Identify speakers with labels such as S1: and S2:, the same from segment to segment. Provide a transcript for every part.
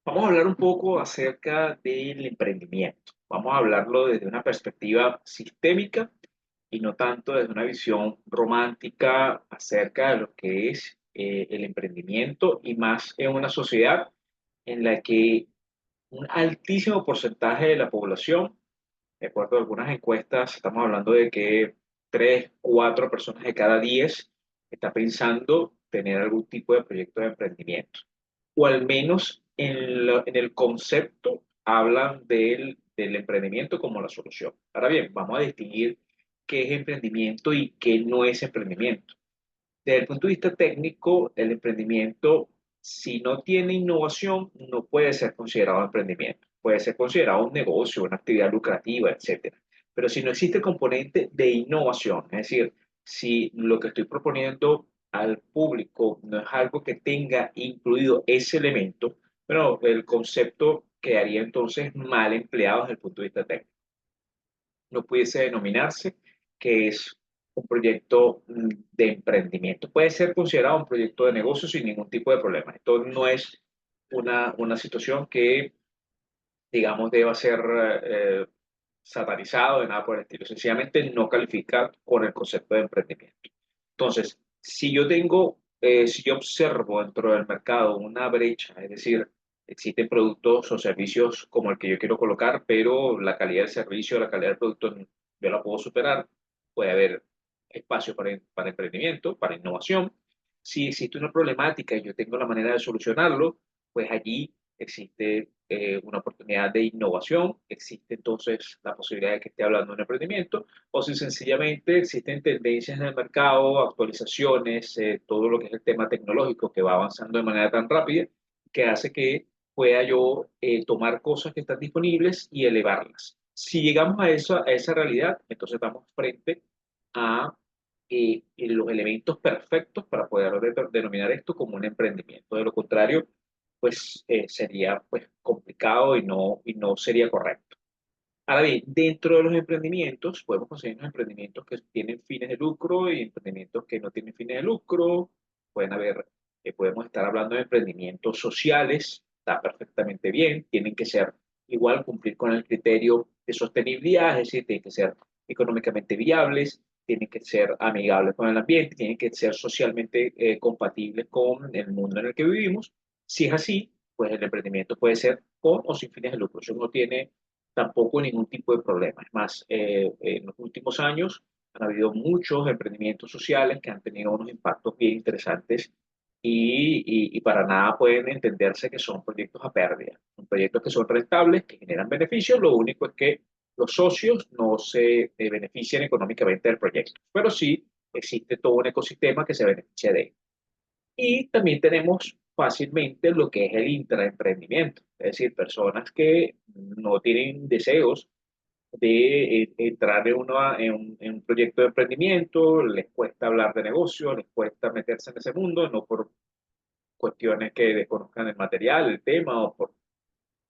S1: Vamos a hablar un poco acerca del emprendimiento. Vamos a hablarlo desde una perspectiva sistémica y no tanto desde una visión romántica acerca de lo que es el emprendimiento y más en una sociedad en la que un altísimo porcentaje de la población, de acuerdo a algunas encuestas, estamos hablando de que 3, 4 personas de cada 10 está pensando tener algún tipo de proyecto de emprendimiento o al menos en el concepto hablan del emprendimiento como la solución. Ahora bien, vamos a distinguir qué es emprendimiento y qué no es emprendimiento. Desde el punto de vista técnico, el emprendimiento, si no tiene innovación, no puede ser considerado emprendimiento. Puede ser considerado un negocio, una actividad lucrativa, etcétera. Pero si no existe el componente de innovación, es decir, si lo que estoy proponiendo al público no es algo que tenga incluido ese elemento, bueno, el concepto quedaría entonces mal empleado desde el punto de vista técnico. No pudiese denominarse que es un proyecto de emprendimiento. Puede ser considerado un proyecto de negocio sin ningún tipo de problema. Esto no es una situación que, digamos, deba ser satanizado de nada por el estilo. Sencillamente no califica con el concepto de emprendimiento. Entonces, si yo observo dentro del mercado una brecha, es decir, existen productos o servicios como el que yo quiero colocar, pero la calidad del servicio, la calidad del producto, yo la puedo superar. Puede haber espacio para emprendimiento, para innovación. Si existe una problemática y yo tengo la manera de solucionarlo, pues allí existe una oportunidad de innovación, existe entonces la posibilidad de que esté hablando de un emprendimiento, o si sencillamente existen tendencias en el mercado, actualizaciones, todo lo que es el tema tecnológico que va avanzando de manera tan rápida que hace que pueda yo tomar cosas que están disponibles y elevarlas. Si llegamos a esa realidad, entonces estamos frente a los elementos perfectos para poder denominar esto como un emprendimiento. De lo contrario, pues sería pues complicado y no sería correcto. Ahora bien, dentro de los emprendimientos, podemos conseguir unos emprendimientos que tienen fines de lucro y emprendimientos que no tienen fines de lucro. Pueden haber, podemos estar hablando de emprendimientos sociales, está perfectamente bien, tienen que ser igual, cumplir con el criterio de sostenibilidad, es decir, tienen que ser económicamente viables, tienen que ser amigables con el ambiente, tienen que ser socialmente compatibles con el mundo en el que vivimos. Si es así, pues el emprendimiento puede ser con o sin fines de lucro. Eso no tiene tampoco ningún tipo de problema. Es más, en los últimos años han habido muchos emprendimientos sociales que han tenido unos impactos bien interesantes y para nada pueden entenderse que son proyectos a pérdida. Son proyectos que son rentables, que generan beneficios, lo único es que los socios no se benefician económicamente del proyecto, pero sí existe todo un ecosistema que se beneficia de ello. Y también tenemos fácilmente lo que es el intraemprendimiento, es decir, personas que no tienen deseos de entrar en un proyecto de emprendimiento, les cuesta hablar de negocio, les cuesta meterse en ese mundo, no por cuestiones que desconozcan el material, el tema, o por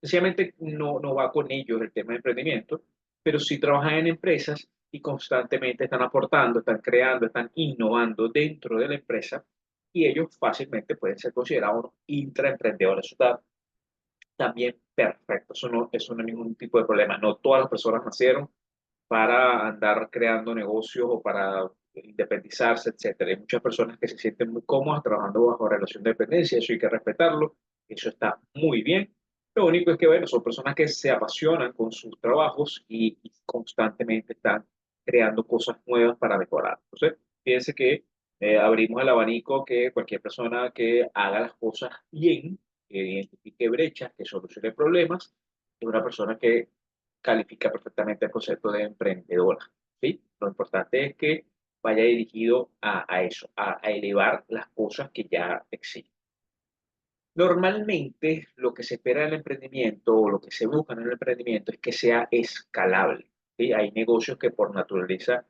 S1: sencillamente no va con ellos el tema de emprendimiento, pero sí trabajan en empresas y constantemente están aportando, están creando, están innovando dentro de la empresa y ellos fácilmente pueden ser considerados intraemprendedores. Eso está también perfecto, eso no es ningún tipo de problema. No todas las personas nacieron para andar creando negocios o para independizarse, etcétera. Hay muchas personas que se sienten muy cómodas trabajando bajo relación de dependencia, eso hay que respetarlo, eso está muy bien. Lo único es que, bueno, son personas que se apasionan con sus trabajos y constantemente están creando cosas nuevas para mejorar. Entonces, fíjense que abrimos el abanico que cualquier persona que haga las cosas bien, que identifique brechas, que solucione problemas, es una persona que califica perfectamente el concepto de emprendedora, ¿sí? Lo importante es que vaya dirigido a eso, a elevar las cosas que ya existen. Normalmente lo que se espera del emprendimiento o lo que se busca en el emprendimiento es que sea escalable, ¿sí? Hay negocios que por naturaleza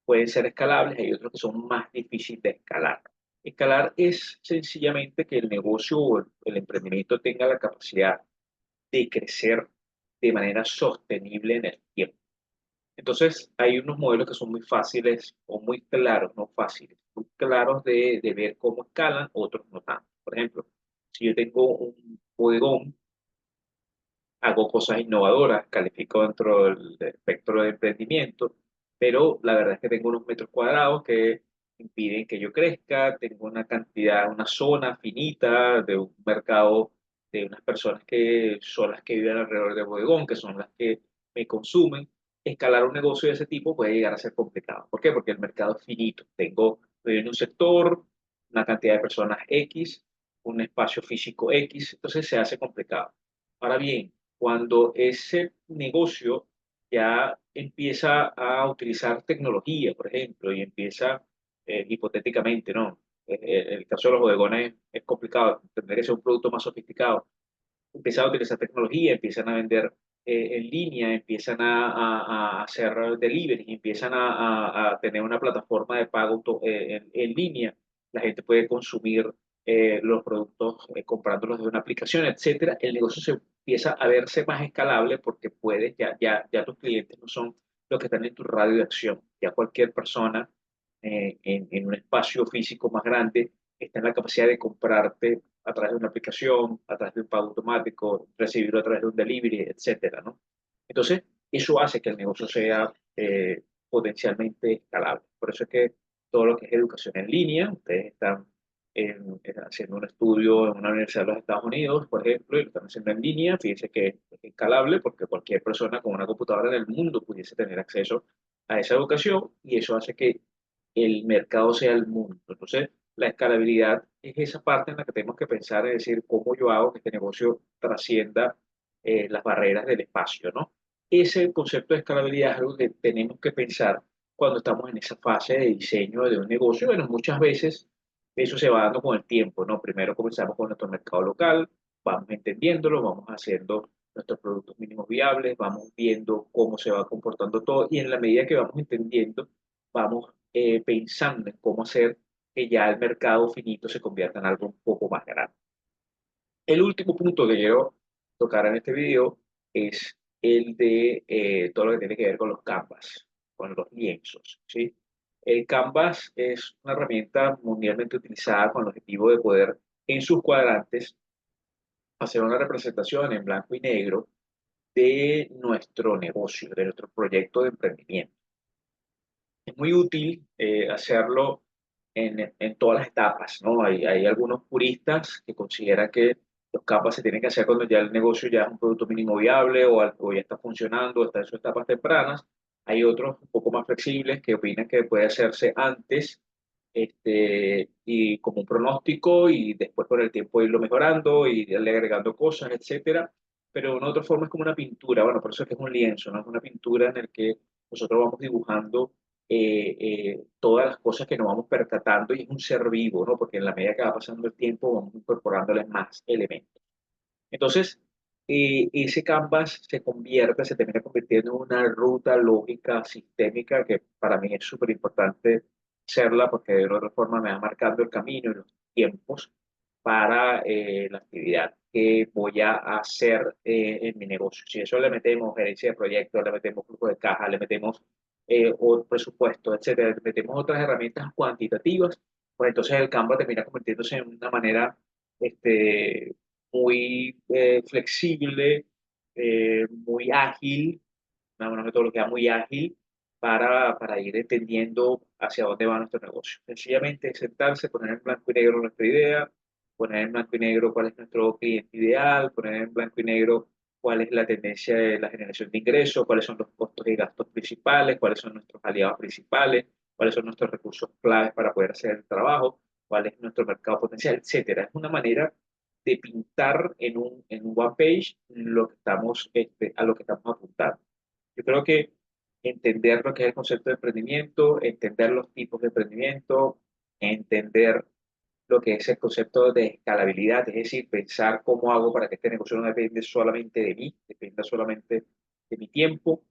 S1: pueden ser escalables, hay otros que son más difíciles de escalar. Escalar es sencillamente que el negocio o el emprendimiento tenga la capacidad de crecer de manera sostenible en el tiempo. Entonces, hay unos modelos que son muy fáciles o muy claros, no fáciles, muy claros de ver cómo escalan, otros no tanto. Por ejemplo, si yo tengo un bodegón hago cosas innovadoras, califico dentro del espectro de emprendimiento, pero la verdad es que tengo unos metros cuadrados que impiden que yo crezca, tengo una cantidad, una zona finita de un mercado de unas personas que son las que viven alrededor del bodegón, que son las que me consumen. Escalar un negocio de ese tipo puede llegar a ser complicado. ¿Por qué? Porque el mercado es finito. Estoy en un sector, una cantidad de personas X, un espacio físico X, entonces se hace complicado. Ahora bien, cuando ese negocio ya empieza a utilizar tecnología, por ejemplo, y empieza, hipotéticamente, ¿no? El caso de los bodegones es complicado, tendría que ser un producto más sofisticado. Empiezan a utilizar tecnología, empiezan a vender en línea, empiezan a hacer delivery, empiezan a tener una plataforma de pago en línea. La gente puede consumir los productos comprándolos de una aplicación, etcétera. El negocio se empieza a verse más escalable porque puedes, ya tus clientes no son los que están en tu radio de acción. Ya cualquier persona en un espacio físico más grande está en la capacidad de comprarte a través de una aplicación, a través de un pago automático, recibirlo a través de un delivery, etcétera, ¿no? Entonces, eso hace que el negocio sea potencialmente escalable. Por eso es que todo lo que es educación en línea, ustedes están haciendo un estudio en una universidad de los Estados Unidos, por ejemplo, y lo están haciendo en línea, fíjense que es escalable porque cualquier persona con una computadora en el mundo pudiese tener acceso a esa educación y eso hace que el mercado sea el mundo. Entonces, la escalabilidad es esa parte en la que tenemos que pensar, es decir, cómo yo hago que este negocio trascienda las barreras del espacio, ¿no? Ese concepto de escalabilidad es algo que tenemos que pensar cuando estamos en esa fase de diseño de un negocio. Bueno, muchas veces eso se va dando con el tiempo, ¿no? Primero comenzamos con nuestro mercado local, vamos entendiéndolo, vamos haciendo nuestros productos mínimos viables, vamos viendo cómo se va comportando todo y en la medida que vamos entendiendo, vamos pensando en cómo hacer que ya el mercado finito se convierta en algo un poco más grande. El último punto que quiero tocar en este video es el de todo lo que tiene que ver con los canvas, con los lienzos, ¿sí? El canvas es una herramienta mundialmente utilizada con el objetivo de poder en sus cuadrantes hacer una representación en blanco y negro de nuestro negocio, de nuestro proyecto de emprendimiento. Es muy útil hacerlo en todas las etapas, ¿no? Hay algunos puristas que consideran que los capas se tienen que hacer cuando ya el negocio ya es un producto mínimo viable o ya está funcionando, está en sus etapas tempranas. Hay otros un poco más flexibles que opinan que puede hacerse antes y como un pronóstico y después con el tiempo irlo mejorando y irle agregando cosas, etcétera. Pero de una otra forma es como una pintura, bueno, por eso es que es un lienzo, ¿no? Es una pintura en el que nosotros vamos dibujando todas las cosas que nos vamos percatando y es un ser vivo, ¿no? Porque en la medida que va pasando el tiempo vamos incorporándole más elementos. Entonces, ese canvas se termina convirtiendo en una ruta lógica sistémica que para mí es súper importante serla porque de otra forma me va marcando el camino y los tiempos para la actividad que voy a hacer en mi negocio. Si eso le metemos gerencia de proyectos, le metemos flujo de caja, le metemos o presupuesto, etcétera, le metemos otras herramientas cuantitativas, pues entonces el Canva termina convirtiéndose en una manera este, muy flexible, muy ágil, una metodología muy ágil para ir entendiendo hacia dónde va nuestro negocio. Sencillamente sentarse, poner en blanco y negro nuestra idea, poner en blanco y negro cuál es nuestro cliente ideal, poner en blanco y negro cuál es la tendencia de la generación de ingresos, cuáles son los costos y gastos principales, cuáles son nuestros aliados principales, cuáles son nuestros recursos claves para poder hacer el trabajo, cuál es nuestro mercado potencial, etcétera. Es una manera de pintar en un one page lo que estamos, a lo que estamos apuntando. Yo creo que entender lo que es el concepto de emprendimiento, entender los tipos de emprendimiento, entender lo que es el concepto de escalabilidad, es decir, pensar cómo hago para que este negocio no depende solamente de mí, dependa solamente de mi tiempo,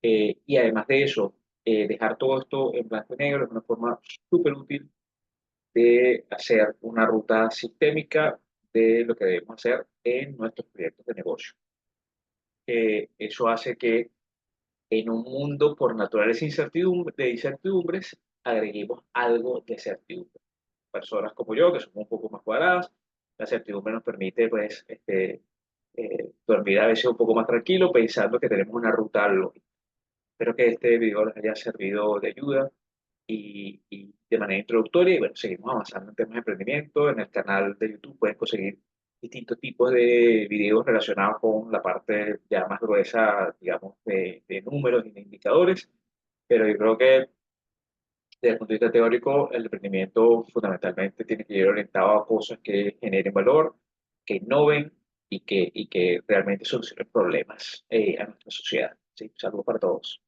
S1: y además de eso, dejar todo esto en blanco y negro es una forma súper útil de hacer una ruta sistémica de lo que debemos hacer en nuestros proyectos de negocio. Eso hace que en un mundo por naturaleza de incertidumbres, agreguemos algo de certidumbre. Personas como yo, que somos un poco más cuadradas, la certidumbre nos permite, pues, dormir a veces un poco más tranquilo pensando que tenemos una ruta lógica. Espero que este video les haya servido de ayuda y de manera introductoria. Y bueno, seguimos avanzando en temas de emprendimiento. En el canal de YouTube pueden conseguir distintos tipos de videos relacionados con la parte ya más gruesa, digamos, de números y de indicadores. Pero yo creo que desde el punto de vista teórico, el emprendimiento fundamentalmente tiene que ir orientado a cosas que generen valor, que innoven y que realmente solucionen problemas a nuestra sociedad. ¿Sí? Saludos para todos.